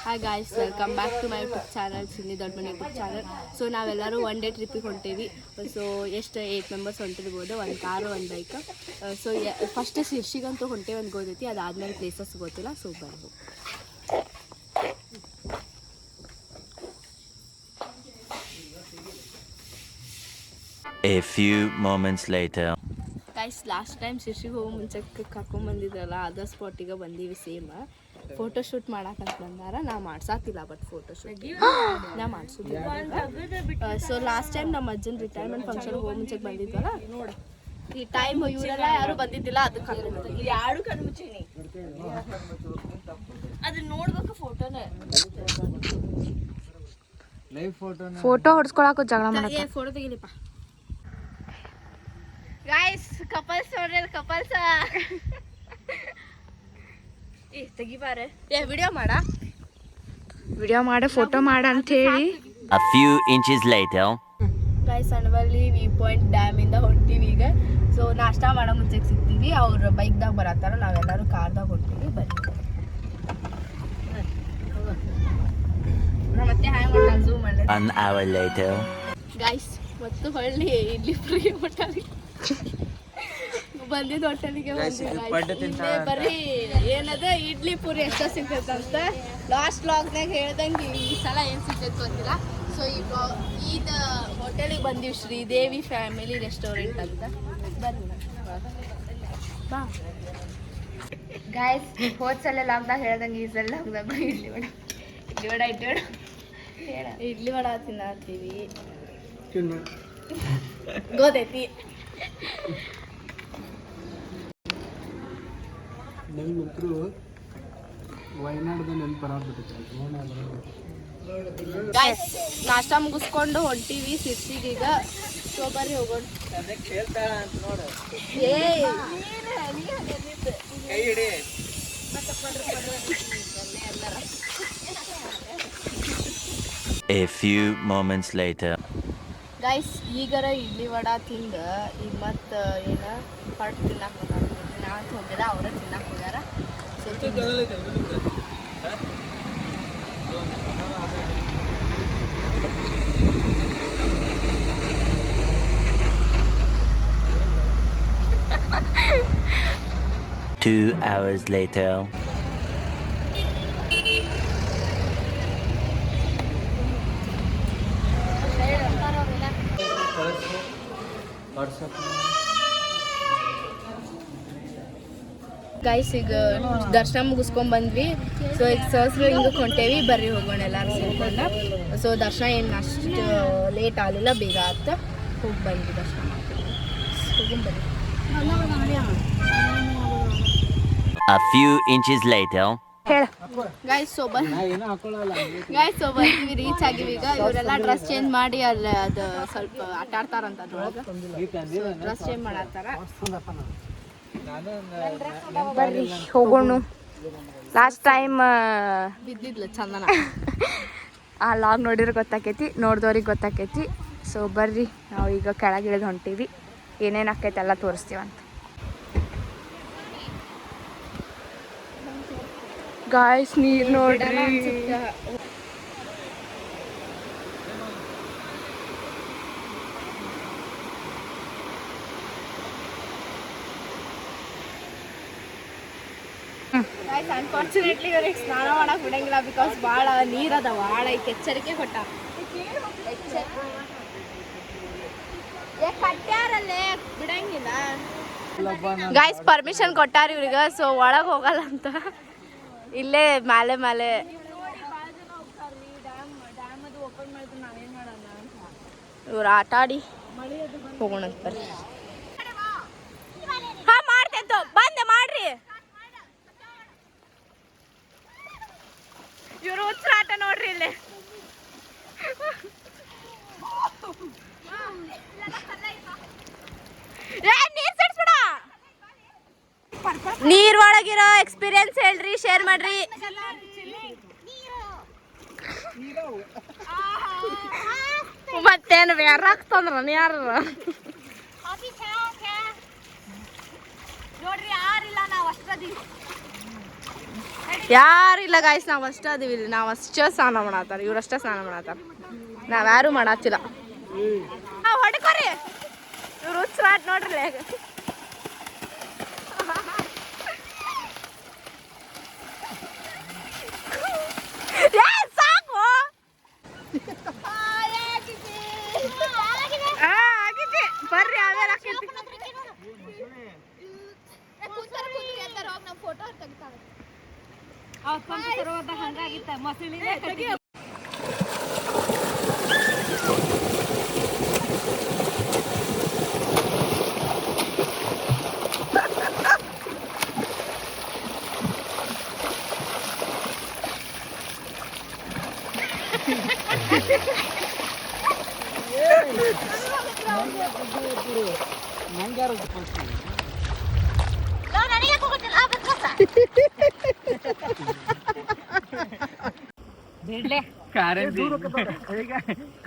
Hi guys, welcome back to my YouTube channel, Chinni Doddamane YouTube channel. So ನಾವೆಲ್ಲರೂ one day ಟ್ರಿಪ್ಪಿಗೆ ಹೊಂಟೇವಿ. So ಎಷ್ಟು 8 members ಹೊಂಟಿರ್ಬೋದು, ಒಂದು ಕಾರು ಒಂದು ಬೈಕ್. ಸೊ ಫಸ್ಟ್ ಶಿರ್ಷಿಗಂತೂ ಹೊಂಟೇವಿ ಅಂತ ಗೊತ್ತೈತಿ, ಅದಾದ್ಮೇಲೆ ಪ್ಲೇಸಸ್ ಗೊತ್ತಿಲ್ಲ. ಸೊ ಬರ್ಬೋದು. A few moments later. Guys, last time ಶಿರ್ಷಿಗೆ ಹೋಗಿ ಮುಂಚೆ ಕರ್ಕೊಂಡ್ಬಂದಿದ್ರಲ್ಲ, ಅದ ಸ್ಪಾಟಿಗೆ ಬಂದೀವಿ. ಸೇಮ್ ಫೋಟೋ ಶೂಟ್ ಮಾಡಕ್ಕಂತ ಬಂದಾರ. ನಾ ಮಾಡ್ಸಾತಿಲ್ಲ, ಬಟ್ ಫೋಟೋ ಶೂಟ್ ನಾ ಮಾಡ್ಸೋದಿಲ್ಲ. ಸೊ ಲಾಸ್ಟ್ ಟೈಮ್ ನಮ್ಮ ಅಜ್ಜನ ರಿಟೈರ್ಮೆಂಟ್ ಫಂಕ್ಷನ್ ಹೋಗಿ ಮುಂಚೆಗೆ ಬಂದಿದ್ವಲ್ಲ, ನೋಡಿ ಈ ಟೈಮ್ ಇವರೆಲ್ಲ ಯಾರು ಬಂದಿದ್ದಿಲ್ಲ. ಅದಕ್ಕೆ ಯಾರು ಕಣ್ಮುಚ್ಚೀನಿ ಅದನ್ನ ನೋಡ್ಬೇಕು. ಫೋಟೋ ಹೊಡ್ಸ್ಕೊಳಕು ಜಗಳ ಮಾಡಕ್ಕೆ. ಫೋಟೋ ತೆಗಿಲಿಪ್ಪ ಗಾಯ್ಸ್. ಕಪಲ್ಸ್ ನೋಡ್ರಿ, ಕಪಲ್ಸ್ ತೆಗಿಬಾರೆ. ವಿಡಿಯೋ ಮಾಡ ಫೋಟೋ ಮಾಡ ಅಂತ ಹೇಳಿ. A few inches later. Guys, ಸಣ್ಣವಲ್ಲಿ ವ್ಯೂ ಪಾಯಿಂಟ್ ಡ್ಯಾಮ್ ಇಂದ ಹೊಂಟೀವಿ ಈಗ. ಸೊ ನಾಷ್ಟಾ ಮಾಡೋ ಮುಂಚೆಗೆ ಸಿಗ್ತೀವಿ. ಅವ್ರು ಬೈಕ್ದಾಗ ಬರತ್ತಾರ, ನಾವೆಲ್ಲರೂ ಕಾರ್ದಾಗ ಹೊಂಟೀವಿ. ಬನ್ನಿ. ಮತ್ತೆ ಹ್ಯಾಂಗ್ ಮಾಡ್ತಾರೆ ಝೂಮ್ ಮಾಡಿ. 1 hour later. ಗಾಯ್ಸ್, ಮತ್ತು ಹೊಳ್ಳಿ ಇಡ್ಲಿ ಫ್ರೀ ಹೋಟೆಲಿಗೆ ಬಂದಿದ್ದು. ಹೋಟೆಲಿಗೆ ಇಲ್ಲೇ ಬರೀ ಏನದ ಇಡ್ಲಿ ಪೂರಿ ಎಷ್ಟ ಸಿಗ್ತೈತಂತ ಲಾಸ್ಟ್ ವ್ಲಾಗ್ನಾಗ ಹೇಳ್ದಂಗೆ ಈ ಸಲ ಏನು ಸಿಗ್ತೈತೆ ಗೊತ್ತಿಲ್ಲ. ಸೊ ಇದು ಹೋಟೆಲಿಗೆ ಬಂದೀವಿ, ಶ್ರೀದೇವಿ ಫ್ಯಾಮಿಲಿ ರೆಸ್ಟೋರೆಂಟ್ ಅಂತ. ಬನ್ನಿ ಬಾ. ಗಾಯ್ಸ್, ಹೋದ್ ಸಲ ಲಾಕ್ದಾಗ ಹೇಳ್ದಂಗೆ ಈ ಸಲ ಲಾಕ್ದಾಗ ಇಡ್ಲಿ ವಡ ತಿನ್ನತ್ತೀವಿ. ಗೊತ್ತೈತಿ. ಗಾಯ್ಸ್, ನಾಷ್ಟಾ ಮುಗಿಸ್ಕೊಂಡು ಹೊಂಟೀವಿ ಸಿರ್ಸಿಗೆ ಈಗ. ಸೊ ಬರ್ರಿ ಹೋಗೋಣ. A few moments later. Guys, ಈಗರ ಇಡ್ಲಿ ವಡ ತಿಂದ ಈಗ ಮತ್ತೆ ಏನ ಪಟ್ ತಿನ್ನಕ್ಕೆ ನಾನು ಹೋಗಿದ, ಅವರ ತಿನ್ನಕ್ಕೆ ಹೋಗ್ಯಾರ. So 2 hours later. ಗೈಸ್, ಈಗ ದರ್ಶನ ಮುಗಿಸ್ಕೊಂಡ್ ಬಂದ್ವಿ. ಸೊ ಈಗ ಸಹಸ್ರ ಹಿಂಗಕ್ಕೆ ಹೊಂಟೇವಿ. ಬರ್ರಿ ಹೋಗೋಣ ಎಲ್ಲರೂ ಸೇರ್ಕೊಂಡ. ಸೊ ದರ್ಶನ ಏನು ಅಷ್ಟು ಲೇಟ್ ಆಗಲಿಲ್ಲ, ಬೇಗ ಆತ. ಹೋಗಿ ಬಂದ್ವಿ, ದರ್ಶನ ಮಾಡ್ತೀವಿ. ಹೋಗಿ ಬರ್ರಿ. A few inches later. Guys, so ಬಂದ್ವಿ, ರೀಚ್ ಆಗಿವಿ. ಈಗ ಇವರೆಲ್ಲ ಡ್ರೆಸ್ ಚೇಂಜ್ ಮಾಡಿ ಅಲ್ಲಿ ಅದು ಸ್ವಲ್ಪ ಆಟ ಆಡ್ತಾರಂತ ಅದ್ರೊಳಗೆ. ಡ್ರೆಸ್ ಚೇಂಜ್ ಮಾಡತ್ತಾರ. ಬರ್ರಿ ಹೋಗೋಣ. ಲಾಸ್ಟ್ ಟೈಮ್ ಬಿದ್ದಿದ್ಲು ಚಂದನ. ಆ ಲಾಗ್ ನೋಡಿದ್ರೆ ಗೊತ್ತಾಕೈತಿ, ನೋಡ್ದವ್ರಿಗೆ ಗೊತ್ತಾಕೈತಿ. ಸೊ ಬರ್ರಿ, ನಾವು ಈಗ ಕೆಳಗಿಳಿದು ಹೊಂಟೀವಿ. ಏನೇನು ಆಕೈತಿ ಎಲ್ಲ ತೋರಿಸ್ತೀವಂತ. ಗಾಯ್ಸ್, ನೀರು ನೋಡ್ರಿ. ಅನ್ಫಾರ್ಚುನೇಟ್ಲಿ ಇವ್ರಿಗೆ ಸ್ನಾನ ಮಾಡಕ್ ಬಿಡಂಗಿಲ್ಲ, ಬಿಕಾಸ್ ಭಾಳ ನೀರದ. ಭಾಳ ಐತೆ, ಎಚ್ಚರಿಕೆ ಕೊಟ್ಟ. ಕಟ್ಟ್ಯಾರಲ್ಲೇ ಬಿಡಂಗಿಲ್ಲ. ಗಾಯ್ಸ್, ಪರ್ಮಿಷನ್ ಕೊಟ್ಟಾರ ಇವ್ರಿಗೆ. ಸೊ ಒಳಗೆ ಹೋಗಲ್ಲ ಅಂತ, ಇಲ್ಲೇ ಮೇಲೆ ಮೇಲೆ. ಇವ್ರು ಆಟ ಆಡಿ ಹೋಗೋಣ ಅಂತ ಬರ್ರಿ. ಹಾ, ಮಾಡ್ತೇಂತು, ಬಂದೆ ಮಾಡ್ರಿ. ಇವ್ರು ಹುಚ್ಚರ ಆಟ ನೋಡ್ರಿ ಇಲ್ಲಿ. ನೀರ್ ಒಳಗಿರೋ ಎಕ್ಸ್ಪೀರಿಯನ್ಸ್ ಹೇಳ್ರಿ, ಶೇರ್ ಮಾಡ್ರಿ. ಮತ್ತೇನು ಯಾರು ಹಾಕ್ತಂದ್ರ ಯಾರು ನೋಡ್ರಿ, ಯಾರಿಲ್ಲ, ನಾವು ಅಷ್ಟದಿ ಯಾರಿಲ್ಲ ಗಾಯ್ಸ್, ನಾವು ಅಷ್ಟೇ ಅದೀವಿ ಇಲ್ಲಿ. ನಾವು ಅಷ್ಟೇ ಸ್ನಾನ ಮಾಡತ್ತಾರ, ಇವ್ರಷ್ಟೇ ಸ್ನಾನ ಮಾಡತ್ತಾರ, ನಾವ್ಯಾರು ಮಾಡತ್ತಿಲ್ಲ. ಹೊಡ್ಕೊರಿ ಇವ್ರು ಹುಚ್ಚ ನೋಡ್ರಿ. ಸಾಕು ಬರ್ರಿ, ಆಮೇಲೆ ಹಂಗಾಗಿತ್ತ ಮಸಳಿ.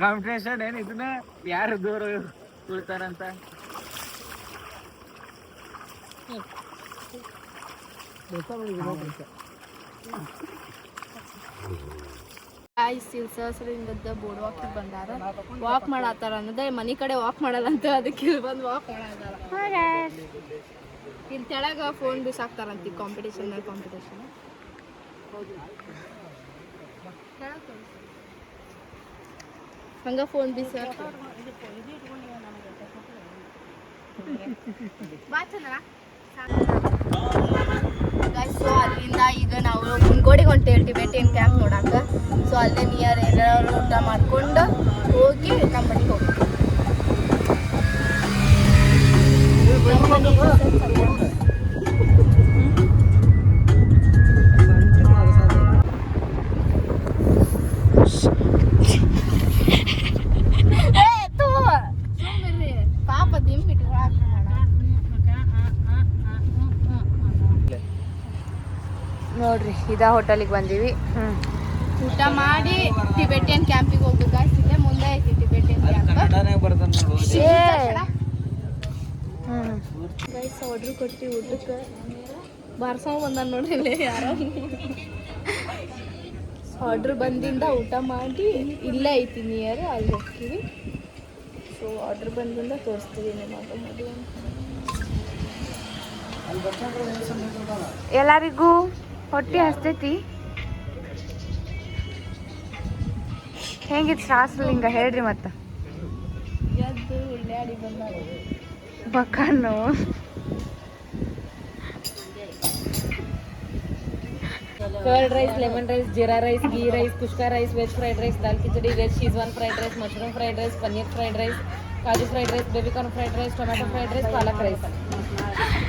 ಕಾಂಪಿಟೇಷನ್ ಏನ್ ಇದನ್ನ ಯಾರು ದೂರ ಉಳ್ತಾರಂತ. ಸಿಲ್ಸರ್ಸಲಿಂಗದ ಬೋರ್ಡ್ ವಾಕಿಗೆ ಬಂದಾರ, ವಾಕ್ ಮಾಡತ್ತಾರ ಅನ್ನೋದೇ. ಮನೆ ಕಡೆ ವಾಕ್ ಮಾಡಲ್ಲಂತ, ಅದಕ್ಕೆ ಇಲ್ಲಿ ಬಂದು ವಾಕ್ ಮಾಡತ್ತಾರ. ಇಲ್ಲಿ ತೆಳಗ ಫೋನ್ ಬಿಸಾಕ್ತಾರಂತ ಕಾಂಪಿಟೇಷನ್ ಮೇಲೆ ಕಾಂಪಿಟೇಷನ್. ಹಂಗ ಫೋನ್ ಬಿಸಾಕ ಸೊ ಅಲ್ಲಿಂದ ಈಗ ನಾವು ಮುನ್ಗೋಡಿಗೆ ಹೊಂಟೇವಿ ಟಿಬೆಟಿಯನ್ ಕ್ಯಾಂಪ್ ನೋಡಾಕ. ಸೊ ಅಲ್ಲೇ ನಿಯರ್ ಎಲ್ಲರೂ ಊಟ ಮಾಡ್ಕೊಂಡು ಹೋಗಿ ನಮ್ಮ ಮನೆಗೆ ಹೋಗ್ತೀವಿ. ಪಾಪ ದಿಮ್ಬಿಟ್ಟು ನೋಡ್ರಿ ಇದ ಹೋಟೆಲಿಗೆ ಬಂದೀವಿ. ಊಟ ಮಾಡಿ ಟಿಬೆಟಿಯನ್ ಕ್ಯಾಂಪಿಗೆ ಹೋಗ್ಬೇಕು. ಇಲ್ಲೇ ಮುಂದೆ ಐತಿ ಟಿಬೆಟಿಯನ್ ಕ್ಯಾಂಪ್. ಗೈಸ್ ಆರ್ಡ್ರ್ ಕೊಟ್ಟು ಊಟಕ್ಕೆ ಬಾರ್ಸೋ ಬಂದ ನೋಡ್ರಿ ಇಲ್ಲೇ ಯಾರೋ. ಆರ್ಡ್ರ್ ಬಂದಿಂದ ಊಟ ಮಾಡಿ ಇಲ್ಲೇ ಐತಿ ನಿಯರ್, ಅಲ್ಲಿ ಹೋಗ್ತೀವಿ. ಸೊ ಆರ್ಡ್ರ್ ಬಂದಿಂದ ತೋರಿಸ್ತೀವಿ ನಿಮಗೆ ಮದುವೆ. ಎಲ್ಲರಿಗೂ ಹೊಟ್ಟೆ ಹಸ್ತೈತಿ. ಹೆಂಗಿತ್ತು ಶಾಸ್ತ್ರಲಿಂಗ ಹೇಳ್ರಿ ಮತ್ತ. ಎದ್ದು ಉಳ್ಳಾಡಿ ಬಂದ ಬಕ್ಕಣ್ಣು curd rice, lemon rice, jeera rice, ghee rice, kushka rice, veg fried rice, dal khichdi, veg schezwan fried rice, mushroom fried rice, paneer fried rice, kaju fried rice, baby corn fried rice, tomato fried rice, palak rice.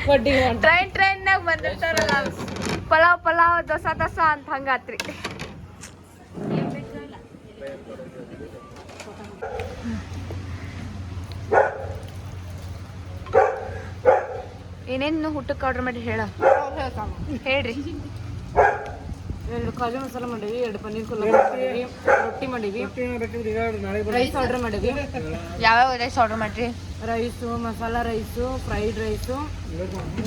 What do you want? ಟ್ರೈನ್ನಾಗ ಬಂದಿರ್ತಾರಲ್ಲ ಪಲಾವ್ ದೋಸಾ ಅಂತ ಹಂಗಾತ್ರಿ. ಏನೇನು ಊಟಕ್ಕೆ order ಮಾಡಿ ಹೇಳ್ರಿ. 2 ಕಾಜು ಮಸಾಲ ಮಾಡೀವಿ, 2 ಪನ್ನೀರ್ ಕುಲ್ಫಿ ಮಾಡೀವಿ, ರೊಟ್ಟಿ ಮಾಡೀವಿ, ರೈಸ್ ಆರ್ಡರ್ ಮಾಡೀವಿ. ಯಾವ್ಯಾವ ರೈಸ್ ಆರ್ಡರ್ ಮಾಡ್ರಿ? Rice, masala rice, fried rice,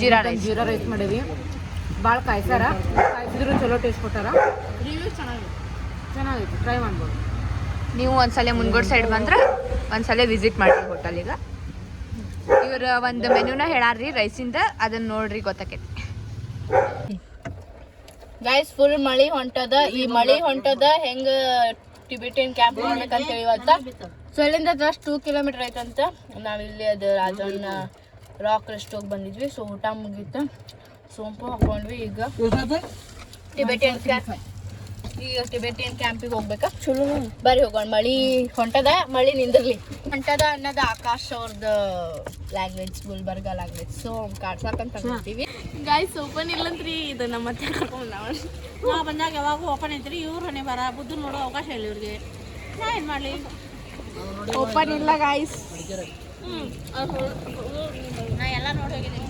jeera rice ಮಾಡೀವಿ. ಭಾಳ ಕಾಯ್ಸಿದ್ರು ಚಲೋ ಟೇಸ್ಟ್ ಕೊಟ್ಟಾರ. ರಿವ್ಯೂಸ್ ಚೆನ್ನಾಗಿತ್ತು, ಟ್ರೈ ಮಾಡ್ಬೋದು. ನೀವು ಒಂದ್ಸಲ ಮುನ್ಗೋಡ್ ಸೈಡ್ ಬಂದ್ರೆ ಒಂದ್ಸಲ ವಿಸಿಟ್ ಮಾಡ್ರಿ ಹೋಟೆಲಿಗೆ. ಇವ್ರ ಒಂದು ಮೆನ್ಯೂನ ಹೇಳಾರ್ರಿ ರೈಸಿಂದ, ಅದನ್ನ ನೋಡ್ರಿ ಗೊತ್ತಾಕೈತಿ. ಗೈಸ್ ಫುಲ್ ಮಳಿ ಹೊಂಟದ. ಈ ಮಳಿ ಹೊಂಟದ ಹೆಂಗ ಟಿಬೆಟಿಯನ್ ಕ್ಯಾಂಪ್ ಮಾಡ್ಬೇಕಂತ ಇವತ್ತ. ಸೊ ಇಲ್ಲಿಂದ ಜಸ್ಟ್ 2 ಕಿಲೋಮೀಟರ್ ಐತಂತ. ನಾವಿಲ್ಲಿ ಅದು ರಾಜಣ್ಣ ರಾಕ್ ರೆಸ್ಟ್ ಹೋಗಿ ಬಂದಿದ್ವಿ. ಸೊ ಊಟ ಮುಗೀತು, ಸೋಂಪು ಹಾಕೊಂಡ್ವಿ. ಈಗ ಟಿಬೆಟಿಯನ್ ಕ್ಯಾಂಪಿಗೆ ಹೋಗ್ಬೇಕಾ? ಚಲೋ ಬರ್ರಿ ಹೋಗೋಣ. ಮಳಿ ಹೊಂಟದ, ಮಳಿ ನಿಂದಿರ್ಲಿ. ಹೊಂಟದ ಅನ್ನೋದು ಆಕಾಶ್ ಅವ್ರದ್ದು ಲ್ಯಾಂಗ್ವೇಜ್, ಗುಲ್ಬರ್ಗ ಲ್ಯಾಂಗ್ವೇಜ್. ಸೊ ಕಾಡ್ಸಾಕಂತ ಬರ್ತೀವಿ. ಗಾಯ್ಸ್ ಓಪನ್ ಇಲ್ಲಂತ್ರಿ, ಇದು ನಮ್ಮ ಮತ್ತೆ ಕರ್ಕೊಂಡು ನಾವು ಬಂದಾಗ ಯಾವಾಗೂ ಓಪನ್ ಐತ್ರಿ. ಇವ್ರು ಹೊಣೆ ಬರ ಬುದ್ಧು ನೋಡೋ ಅವಕಾಶ ಇಲ್ಲ ಇವ್ರಿಗೆ. ನಾ ಏನು ಮಾಡಲಿ? ಓಪನ್ ಇಲ್ಲ ಗಾಯ್ಸ್. ನಾ ಎಲ್ಲ ನೋಡಿ ಹೋಗಿದ್ದೀನಿ.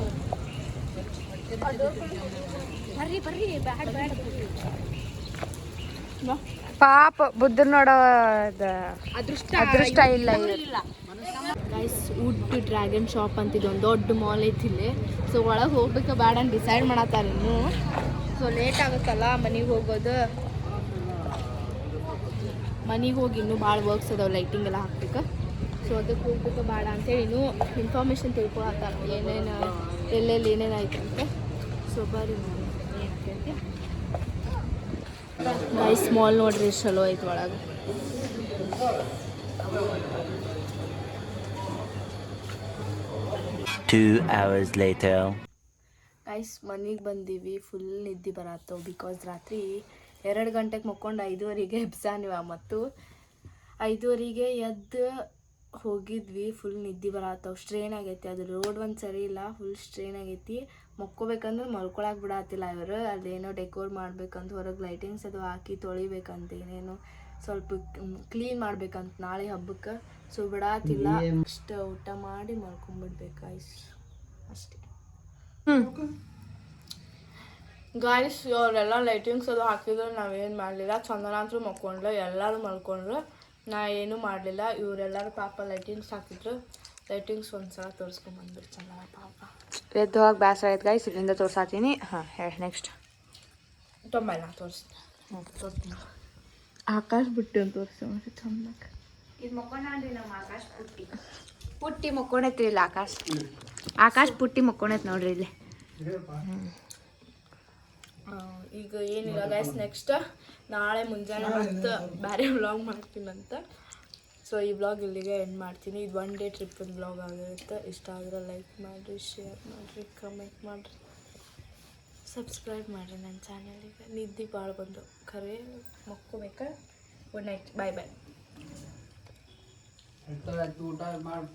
ಬರ್ರಿ ಬರ್ರಿ, ಬ್ಯಾಡ್ ಬ್ಯಾಡ್. ಪಾಪ ಬುದ್ಧ ನೋಡೋ ಅದೃಷ್ಟ ಇಲ್ಲ. ಗೈಸ್ ವುಡ್ ಡ್ರ್ಯಾಗನ್ ಶಾಪ್ ಅಂತಿದ್ದು ಒಂದು ದೊಡ್ಡ ಮಾಲ್ ಐತಿ ಇಲ್ಲಿ. ಸೊ ಒಳಗೆ ಹೋಗ್ಬೇಕಾ ಬೇಡ ಅಂತ ಡಿಸೈಡ್ ಮಾಡತ್ತಾರ ಇನ್ನು. ಸೊ ಲೇಟ್ ಆಗುತ್ತಲ್ಲ ಮನೆಗೆ ಹೋಗೋದು. ಮನೆಗೆ ಹೋಗಿ ಇನ್ನೂ ಭಾಳ ವರ್ಕ್ಸ್ ಅದಾವೆ, ಲೈಟಿಂಗ್ ಎಲ್ಲ ಹಾಕ್ಬೇಕು. ಸೊ ಅದಕ್ಕೆ ಹೋಗ್ಬೇಕು ಬೇಡ ಅಂತೇಳಿ ಇನ್ನೂ ಇನ್ಫಾರ್ಮೇಷನ್ ತಿಳ್ಕೊಳತ್ತಾರ ಏನೇನು ಎಲ್ಲೆಲ್ಲಿ ಏನೇನು ಆಯ್ತು ಅಂತ. ಸೊ ಬರ್ರಿ ಏನಕ್ಕೆ ಗೈಸ್ ಮಾಲ್ ನೋಡ್ರಿ ಚಲೋ ಐತೆ ಒಳಗೆ. Two hours later. ಗೈಸ್ ಮನೆಗೆ ಬಂದೀವಿ. ಫುಲ್ ನಿದ್ದೆ ಬರತ್ತವು ಬಿಕಾಸ್ ರಾತ್ರಿ 2 ಗಂಟೆಗೆ ಮಕ್ಕೊಂಡು 5:30ಗೆ ಎಬ್ಸಾನಿವ ಮತ್ತು 5:30ಗೆ ಎದ್ದು ಹೋಗಿದ್ವಿ. ಫುಲ್ ನಿದ್ದೆ ಬರತ್ತವು, ಸ್ಟ್ರೇನ್ ಆಗೈತಿ. ಅದು ರೋಡ್ ಒಂದು ಸರಿ ಇಲ್ಲ, ಫುಲ್ ಸ್ಟ್ರೇನ್ ಆಗೈತಿ. ಮಕ್ಕೋಬೇಕಂದ್ರೆ ಮಲ್ಕೊಳಕ್ಕೆ ಬಿಡತ್ತಿಲ್ಲ ಇವರು. ಅದೇನೋ ಡೆಕೋರ್ ಮಾಡ್ಬೇಕಂತ ಹೊರಗೆ ಲೈಟಿಂಗ್ಸ್ ಅದು ಹಾಕಿ ತೊಳಿಬೇಕಂತ, ಏನೇನೋ ಸ್ವಲ್ಪ ಕ್ಲೀನ್ ಮಾಡ್ಬೇಕಂತ ನಾಳೆ ಹಬ್ಬಕ್ಕೆ. ಸೊ ಬಿಡತ್ತಿಲ್ಲ, ಅಷ್ಟು ಊಟ ಮಾಡಿ ಮಲ್ಕೊಂಡ್ಬಿಡ್ಬೇಕು ಗೈಸ್, ಅಷ್ಟೇ. ಗಾಯ್ಸ್ ಅವರೆಲ್ಲ ಲೈಟಿಂಗ್ಸ್ ಅದು ಹಾಕಿದ್ರು, ನಾವೇನು ಮಾಡಲಿಲ್ಲ. ಚಂದನ ಅಂತೂ ಮಲ್ಕೊಂಡ್ರು, ಎಲ್ಲರೂ ಮಲ್ಕೊಂಡ್ರು, ನಾ ಏನೂ ಮಾಡಲಿಲ್ಲ. ಇವರೆಲ್ಲರೂ ಪಾಪ ಲೈಟಿಂಗ್ಸ್ ಹಾಕಿದ್ರು. ಲೈಟಿಂಗ್ಸ್ ಒಂದ್ಸಲ ತೋರಿಸ್ಕೊಂಬಂದ್ಬಿಟ್ಟು ಚಂದನ ಪಾಪ ಎದ್ದು ಹೋಗಿ ಬೇಸರ ಆಯ್ತು ಗೈಸ್, ಇಲ್ಲಿಂದ ತೋರ್ಸಾತೀನಿ. ಹಾಂ ಹೇಳಿ ನೆಕ್ಸ್ಟ್. ತೊಂಬಲ್ಲ ತೋರಿಸ್ತೀನಿ. ಆಕಾಶ ಬಿಟ್ಟು ಅಂತ ತೋರಿಸ್ತೀನಿ ಚಂದಕ್ಕೆ. ಇದು ಮಕ್ಕೊಂಡ್ರಿ ನಮ್ಮ ಆಕಾಶ ಪುಟ್ಟಿ ಮಕ್ಕೊಂಡೈತ್ರಿ ಇಲ್ಲಿ. ಆಕಾಶ ಪುಟ್ಟಿ ಮಕ್ಕೊಂಡೈತೆ ನೋಡ್ರಿ ಇಲ್ಲಿ. ಈಗ ಏನಿಲ್ಲ ಗೈಸ್, ನೆಕ್ಸ್ಟ್ ನಾಳೆ ಮುಂಜಾನೆ ಮತ್ತೆ ಬೇರೆ ವ್ಲಾಗ್ ಮಾಡ್ತೀನಂತ. ಸೊ ಈ ವ್ಲಾಗ್ ಇಲ್ಲಿಗೆ ಎಂಡ್ ಮಾಡ್ತೀನಿ. ಇದು 1 ಡೇ ಟ್ರಿಪ್ಪಿನ ವ್ಲಾಗ್ ಆಗಿರುತ್ತೆ. ಇಷ್ಟ ಆದರೆ ಲೈಕ್ ಮಾಡಿರಿ, ಶೇರ್ ಮಾಡಿರಿ, ಕಮೆಂಟ್ ಮಾಡಿರಿ, ಸಬ್ಸ್ಕ್ರೈಬ್ ಮಾಡಿರಿ ನನ್ನ ಚಾನಲಿಗೆ. ನಿದ್ದೆ ಭಾಳ ಬಂದು ಖರೆ ಮಕ್ಕೋಬೇಕಾ. ಗುಡ್ ನೈಟ್, ಬಾಯ್ ಬಾಯ್. ಊಟ ಮಾಡಿ